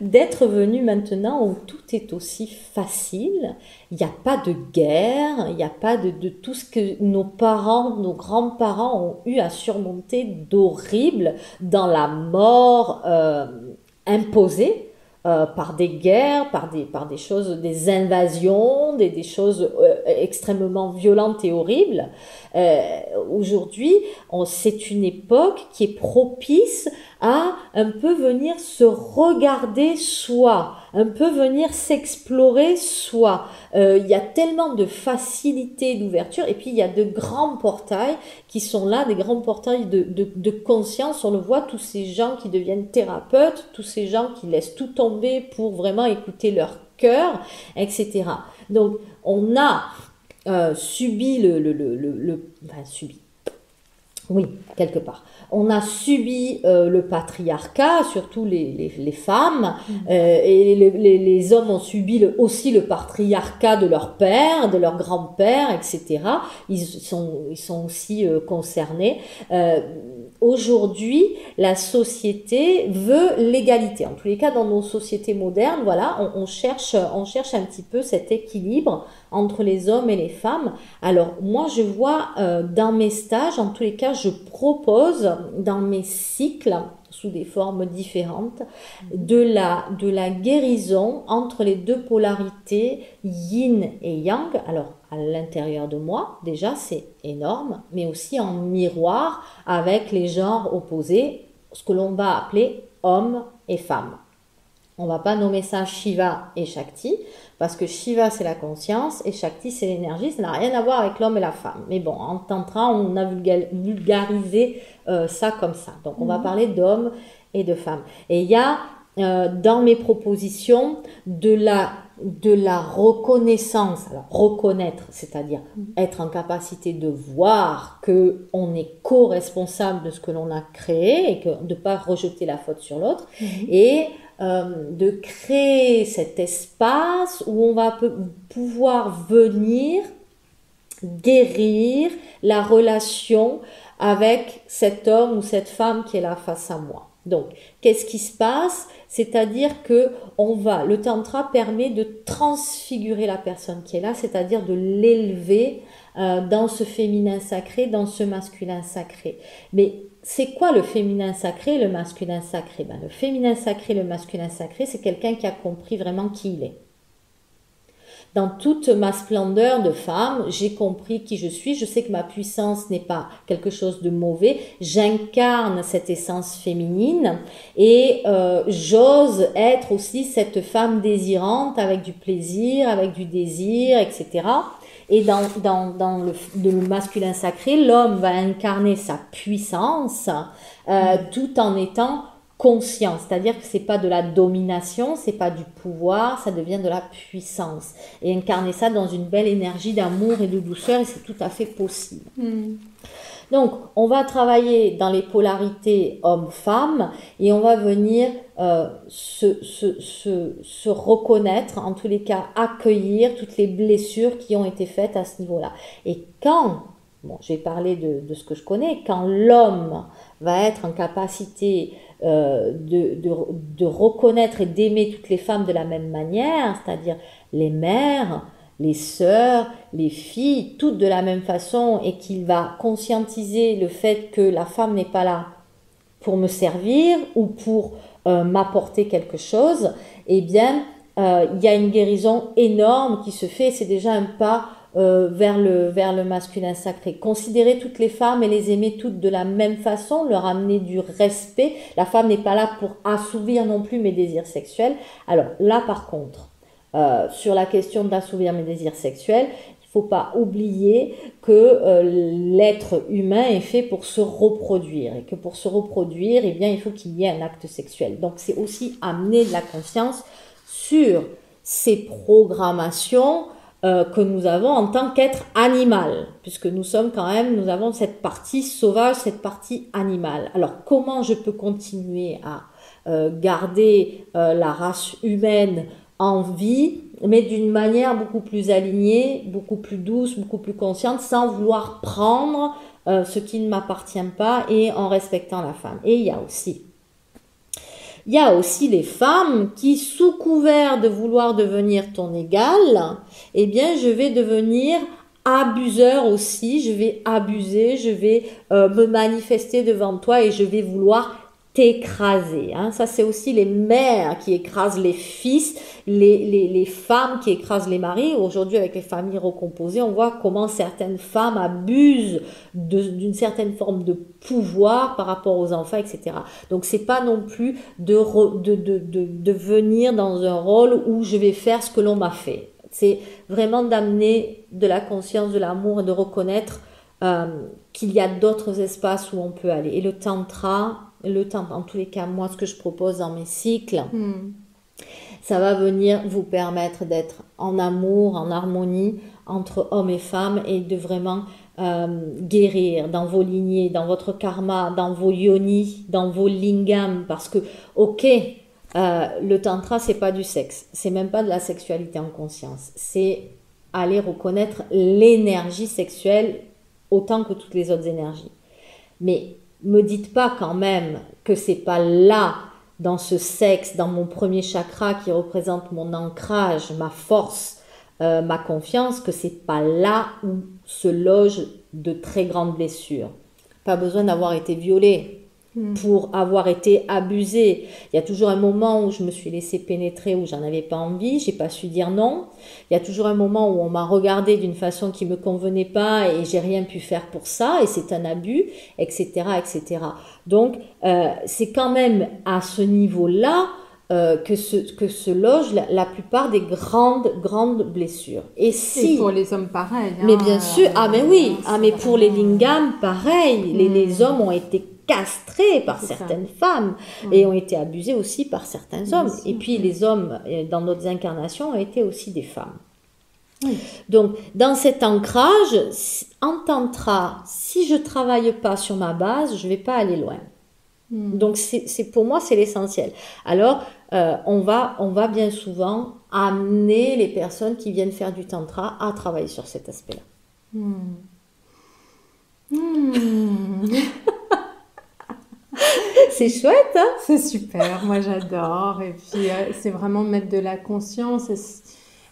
Speaker 2: d'être venu maintenant où tout est aussi facile? Il n'y a pas de guerre, il n'y a pas de tout ce que nos parents, nos grands-parents ont eu à surmonter d'horrible dans la mort imposée par des guerres, par des choses, des invasions, des choses extrêmement violentes et horribles. Aujourd'hui, c'est une époque qui est propice à un peu venir se regarder soi, un peu venir s'explorer soi. Il y a tellement de facilité d'ouverture et puis il y a de grands portails qui sont là, des grands portails de conscience. On le voit, tous ces gens qui deviennent thérapeutes, tous ces gens qui laissent tout tomber pour vraiment écouter leur cœur, etc. Donc, on a subi subi. Oui, quelque part. On a subi le patriarcat, surtout les femmes, et les hommes ont subi aussi le patriarcat de leur père, de leur grand-père, etc. Ils sont aussi concernés. Aujourd'hui, la société veut l'égalité. En tous les cas, dans nos sociétés modernes, voilà, on cherche un petit peu cet équilibre entre les hommes et les femmes. Alors, moi, je vois dans mes stages, en tous les cas, je propose dans mes cycles, sous des formes différentes, de la guérison entre les deux polarités yin et yang. Alors, à l'intérieur de moi, déjà, c'est énorme, mais aussi en miroir avec les genres opposés, ce que l'on va appeler homme et femme. On ne va pas nommer ça Shiva et Shakti, parce que Shiva, c'est la conscience, et Shakti, c'est l'énergie. Ça n'a rien à voir avec l'homme et la femme. Mais bon, en Tantra, on a vulgarisé ça comme ça. Donc, on va parler d'hommes et de femmes. Et il y a, dans mes propositions, de la reconnaissance. Alors, reconnaître, c'est-à-dire être en capacité de voir qu'on est co-responsable de ce que l'on a créé et de ne pas rejeter la faute sur l'autre. Et de créer cet espace où on va pouvoir venir guérir la relation avec cet homme ou cette femme qui est là face à moi. Donc, qu'est-ce qui se passe? C'est-à-dire que le tantra permet de transfigurer la personne qui est là, c'est-à-dire de l'élever dans ce féminin sacré, dans ce masculin sacré. Mais c'est quoi le féminin sacré et le masculin sacré? Le féminin sacré, le masculin sacré, c'est quelqu'un qui a compris vraiment qui il est. Dans toute ma splendeur de femme, j'ai compris qui je suis. Je sais que ma puissance n'est pas quelque chose de mauvais. J'incarne cette essence féminine et j'ose être aussi cette femme désirante avec du plaisir, avec du désir, etc. Et dans le masculin sacré, l'homme va incarner sa puissance tout en étant conscient. C'est-à-dire que c'est pas de la domination, c'est pas du pouvoir, ça devient de la puissance. Et incarner ça dans une belle énergie d'amour et de douceur, et c'est tout à fait possible. Donc, on va travailler dans les polarités homme-femme et on va venir se reconnaître, en tous les cas accueillir toutes les blessures qui ont été faites à ce niveau-là. Et quand, bon, je vais parler de ce que je connais, quand l'homme va être en capacité de reconnaître et d'aimer toutes les femmes de la même manière, c'est-à-dire les mères, les sœurs, les filles, toutes de la même façon, et qu'il va conscientiser le fait que la femme n'est pas là pour me servir ou pour m'apporter quelque chose, eh bien, il y a une guérison énorme qui se fait, c'est déjà un pas vers le masculin sacré. Considérer toutes les femmes et les aimer toutes de la même façon, leur amener du respect. La femme n'est pas là pour assouvir non plus mes désirs sexuels. Alors là, par contre, sur la question d'assouvir mes désirs sexuels, il ne faut pas oublier que l'être humain est fait pour se reproduire et que pour se reproduire, eh bien, il faut qu'il y ait un acte sexuel. Donc, c'est aussi amener de la conscience sur ces programmations que nous avons en tant qu'être animal, puisque nous avons cette partie sauvage, cette partie animale. Alors, comment je peux continuer à garder la race humaine en vie, mais d'une manière beaucoup plus alignée, beaucoup plus douce, beaucoup plus consciente, sans vouloir prendre ce qui ne m'appartient pas et en respectant la femme. Et il y a aussi les femmes qui, sous couvert de vouloir devenir ton égal, eh bien, je vais devenir abuseur aussi, je vais abuser, je vais me manifester devant toi et je vais vouloir t'écraser. Hein. Ça, c'est aussi les mères qui écrasent les fils, les femmes qui écrasent les maris. Aujourd'hui, avec les familles recomposées, on voit comment certaines femmes abusent d'une certaine forme de pouvoir par rapport aux enfants, etc. Donc, c'est pas non plus de venir dans un rôle où je vais faire ce que l'on m'a fait. C'est vraiment d'amener de la conscience, de l'amour et de reconnaître qu'il y a d'autres espaces où on peut aller. Et le tantra, en tous les cas, moi, ce que je propose dans mes cycles, ça va venir vous permettre d'être en amour, en harmonie entre hommes et femmes et de vraiment guérir dans vos lignées, dans votre karma, dans vos yonis, dans vos lingams. Parce que, le tantra, c'est pas du sexe, c'est même pas de la sexualité en conscience. C'est aller reconnaître l'énergie sexuelle autant que toutes les autres énergies. Mais me dites pas quand même que c'est pas là, dans ce sexe, dans mon premier chakra qui représente mon ancrage, ma force, ma confiance, que c'est pas là où se logent de très grandes blessures. Pas besoin d'avoir été violée pour avoir été abusée. Il y a toujours un moment où je me suis laissée pénétrer, où j'en avais pas envie, j'ai pas su dire non. Il y a toujours un moment où on m'a regardé d'une façon qui me convenait pas et j'ai rien pu faire pour ça et c'est un abus, etc., etc. Donc, c'est quand même à ce niveau-là que se logent la plupart des grandes blessures. Et
Speaker 1: pour les hommes, pareil.
Speaker 2: Mais bien sûr, mais oui, mais pour les lingams, pareil. Les hommes ont été castrés par certaines femmes et ont été abusés aussi par certains hommes. Et puis les hommes, dans d'autres incarnations, ont été aussi des femmes. Oui. Donc, dans cet ancrage, en tantra, si je travaille pas sur ma base, je vais pas aller loin. Donc, pour moi, c'est l'essentiel. Alors, on va bien souvent amener les personnes qui viennent faire du tantra à travailler sur cet aspect-là. C'est chouette, hein?
Speaker 1: C'est super, moi j'adore. Et puis, c'est vraiment mettre de la conscience.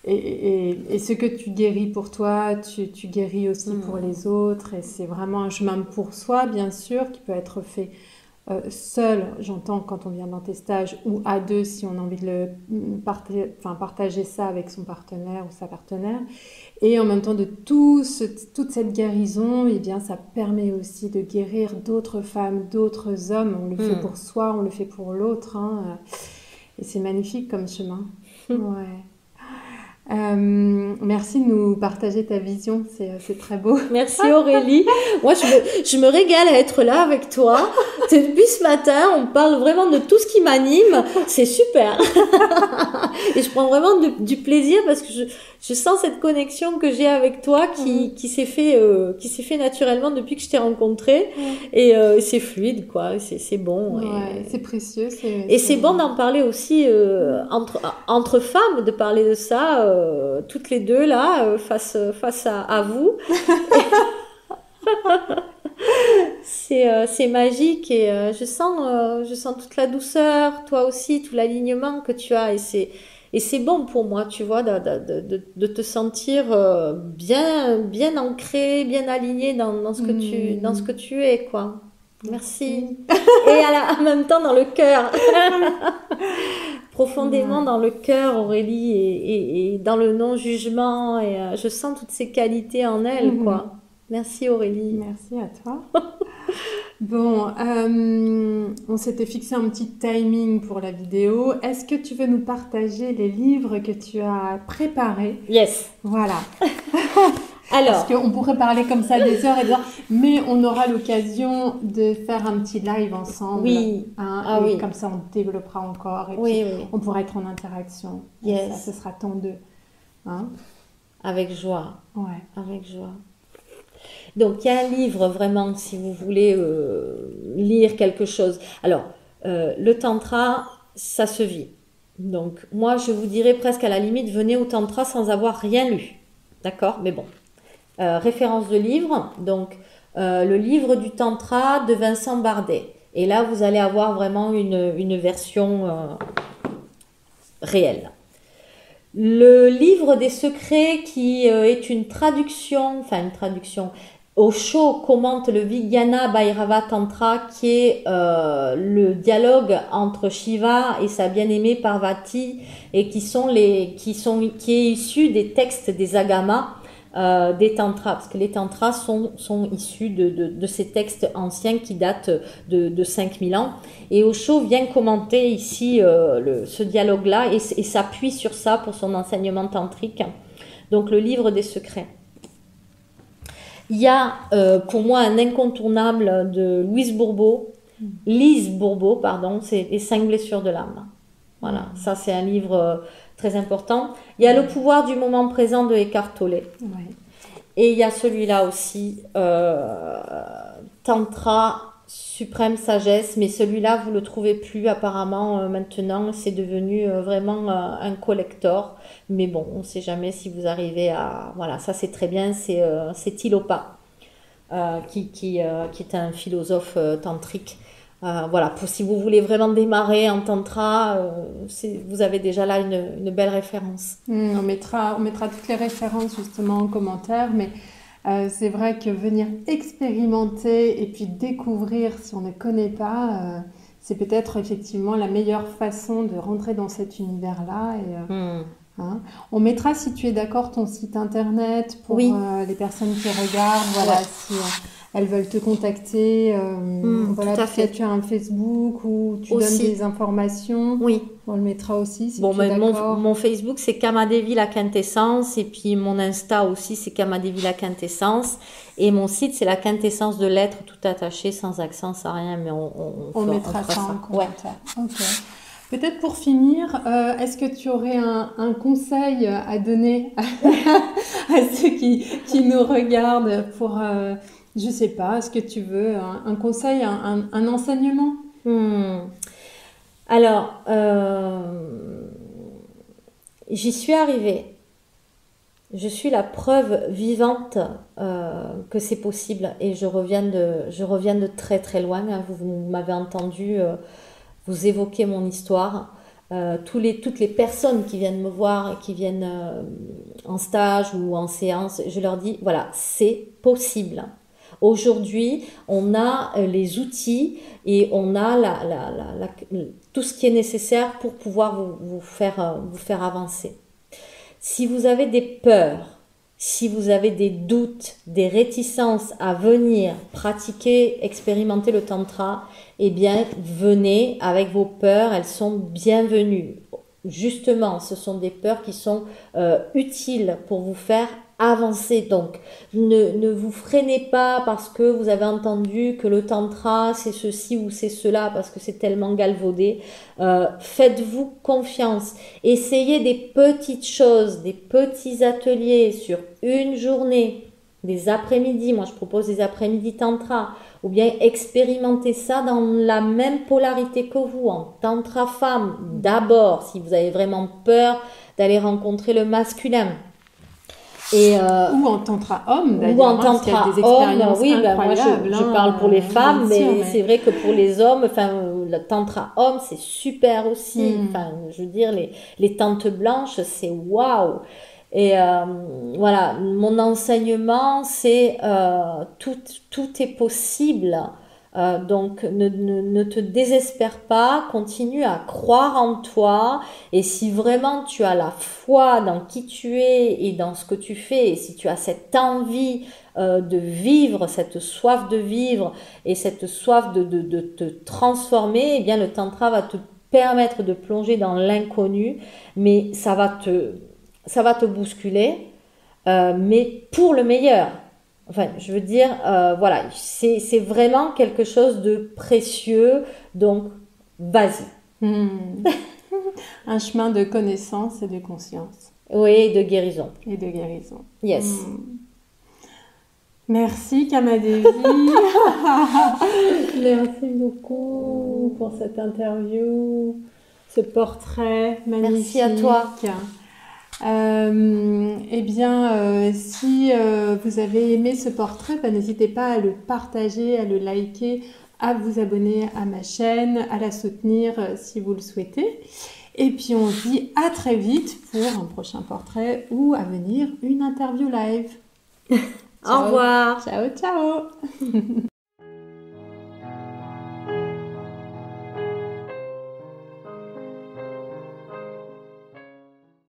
Speaker 1: Et ce que tu guéris pour toi, tu guéris aussi pour les autres. Et c'est vraiment un chemin pour soi, bien sûr, qui peut être fait seul, j'entends, quand on vient dans tes stages, ou à deux si on a envie de partager ça avec son partenaire ou sa partenaire. Et en même temps de toute cette guérison, eh bien, ça permet aussi de guérir d'autres femmes, d'autres hommes. On le fait pour soi, on le fait pour l'autre. Hein. Et c'est magnifique comme chemin. Ouais. Merci de nous partager ta vision, c'est très beau.
Speaker 2: Merci Aurélie. Moi, je me régale à être là avec toi. Depuis ce matin, on parle vraiment de tout ce qui m'anime. C'est super. Et je prends vraiment du plaisir parce que je sens cette connexion que j'ai avec toi qui s'est fait naturellement depuis que je t'ai rencontrée. Et c'est fluide, quoi. C'est bon.
Speaker 1: Ouais, c'est précieux.
Speaker 2: Et c'est bon d'en parler aussi entre femmes, de parler de ça. Toutes les deux là face à vous. C'est magique et je sens toute la douceur, toi aussi, tout l'alignement que tu as et c'est bon pour moi, tu vois, de te sentir bien ancré, bien aligné dans ce que tu es, quoi. Merci. Et en même temps dans le cœur. Profondément dans le cœur, Aurélie, et dans le non-jugement, et je sens toutes ces qualités en elle, quoi. Merci Aurélie.
Speaker 1: Merci à toi. Bon, on s'était fixé un petit timing pour la vidéo. Est-ce que tu veux nous partager les livres que tu as préparés?
Speaker 2: Yes.
Speaker 1: Voilà.
Speaker 2: Alors,
Speaker 1: parce qu'on pourrait parler comme ça des heures et des heures, mais on aura l'occasion de faire un petit live ensemble.
Speaker 2: Oui.
Speaker 1: Hein, et comme ça, on développera encore et puis on pourra être en interaction.
Speaker 2: Yes.
Speaker 1: Ça, ce sera ton deux. Hein?
Speaker 2: Avec joie.
Speaker 1: Ouais.
Speaker 2: Avec joie. Donc, il y a un livre vraiment, si vous voulez lire quelque chose. Alors, le tantra, ça se vit. Donc, moi, je vous dirais presque à la limite, venez au tantra sans avoir rien lu. D'accord? Mais bon. Référence de livre, donc le livre du tantra de Vincent Bardet. Et là, vous allez avoir vraiment une version réelle. Le livre des secrets qui est une traduction, Osho commente le Vijnana Bhairava Tantra qui est le dialogue entre Shiva et sa bien-aimée Parvati et qui est issu des textes des Agamas des tantras, parce que les tantras sont issus de ces textes anciens qui datent de 5000 ans. Et Osho vient commenter ici ce dialogue-là et s'appuie sur ça pour son enseignement tantrique. Donc le livre des secrets. Il y a pour moi un incontournable de Lise Bourbeau, c'est Les 5 blessures de l'âme. Voilà, ça c'est un livre très important. Il y a Le pouvoir du moment présent de Eckhart Tolle.
Speaker 1: Ouais.
Speaker 2: Et il y a celui-là aussi, Tantra, Suprême Sagesse, mais celui-là, vous ne le trouvez plus apparemment maintenant, c'est devenu vraiment un collector. Mais bon, on ne sait jamais si vous arrivez à... Voilà, ça c'est très bien, c'est Tilopa, qui est un philosophe tantrique. Voilà, si vous voulez vraiment démarrer en tantra, vous avez déjà là une belle référence.
Speaker 1: On mettra toutes les références justement en commentaire, mais c'est vrai que venir expérimenter et puis découvrir si on ne connaît pas, c'est peut-être effectivement la meilleure façon de rentrer dans cet univers-là. Hein. On mettra, si tu es d'accord, ton site internet pour les personnes qui regardent, voilà, si elles veulent te contacter, voilà, peut-être tu as un Facebook où tu donnes des informations.
Speaker 2: Oui.
Speaker 1: On le mettra aussi, si
Speaker 2: tu es
Speaker 1: d'accord.
Speaker 2: Mon Facebook, c'est Kamadevi la quintessence, et puis mon Insta aussi, c'est Kamadevi la quintessence, et mon site, c'est la quintessence de l'être, tout attaché, sans accent, sans rien, mais on
Speaker 1: mettra ça en commentaire. Ouais. Ok. Peut-être pour finir, est-ce que tu aurais un conseil à donner à ceux qui nous regardent pour, je sais pas, est-ce que tu veux un conseil, un enseignement?
Speaker 2: Alors, j'y suis arrivée. Je suis la preuve vivante que c'est possible et je reviens de très très loin. Vous m'avez entendu vous évoquer mon histoire. Toutes les personnes qui viennent me voir et qui viennent en stage ou en séance, je leur dis, voilà, c'est possible. Aujourd'hui, on a les outils et on a tout ce qui est nécessaire pour pouvoir vous faire avancer. Si vous avez des peurs, si vous avez des doutes, des réticences à venir pratiquer, expérimenter le tantra, eh bien, venez avec vos peurs, elles sont bienvenues. justement, ce sont des peurs qui sont utiles pour vous faire avancer. Donc, ne vous freinez pas parce que vous avez entendu que le tantra, c'est ceci ou c'est cela, parce que c'est tellement galvaudé. Faites-vous confiance. Essayez des petites choses, des petits ateliers sur une journée, des après-midi. Moi, je propose des après-midi tantra. Ou bien expérimentez ça dans la même polarité que vous, en tantra femme. D'abord, si vous avez vraiment peur d'aller rencontrer le masculin.
Speaker 1: Ou en tantra homme, d'ailleurs.
Speaker 2: Ou en tantra homme, oui, moi je parle pour les femmes, mais c'est vrai que pour les hommes, le tantra homme, c'est super aussi. Je veux dire, les tantes blanches, c'est waouh. Et voilà, mon enseignement, c'est tout est possible. Donc ne te désespère pas, continue à croire en toi, et si vraiment tu as la foi dans qui tu es et dans ce que tu fais, et si tu as cette envie de vivre, cette soif de vivre et cette soif de te transformer, eh bien le tantra va te permettre de plonger dans l'inconnu, mais ça va te bousculer, mais pour le meilleur. Enfin, je veux dire, voilà, c'est vraiment quelque chose de précieux, donc vas-y.
Speaker 1: Un chemin de connaissance et de conscience.
Speaker 2: Oui, de guérison.
Speaker 1: Et de guérison.
Speaker 2: Yes.
Speaker 1: Merci Kamadevi. Merci beaucoup pour cette interview, ce portrait magnifique.
Speaker 2: Merci à toi.
Speaker 1: Si vous avez aimé ce portrait, n'hésitez pas à le partager, à le liker, à vous abonner à ma chaîne, à la soutenir si vous le souhaitez. Et puis on se dit à très vite pour un prochain portrait ou à venir une interview live.
Speaker 2: Au revoir.
Speaker 1: Ciao, ciao.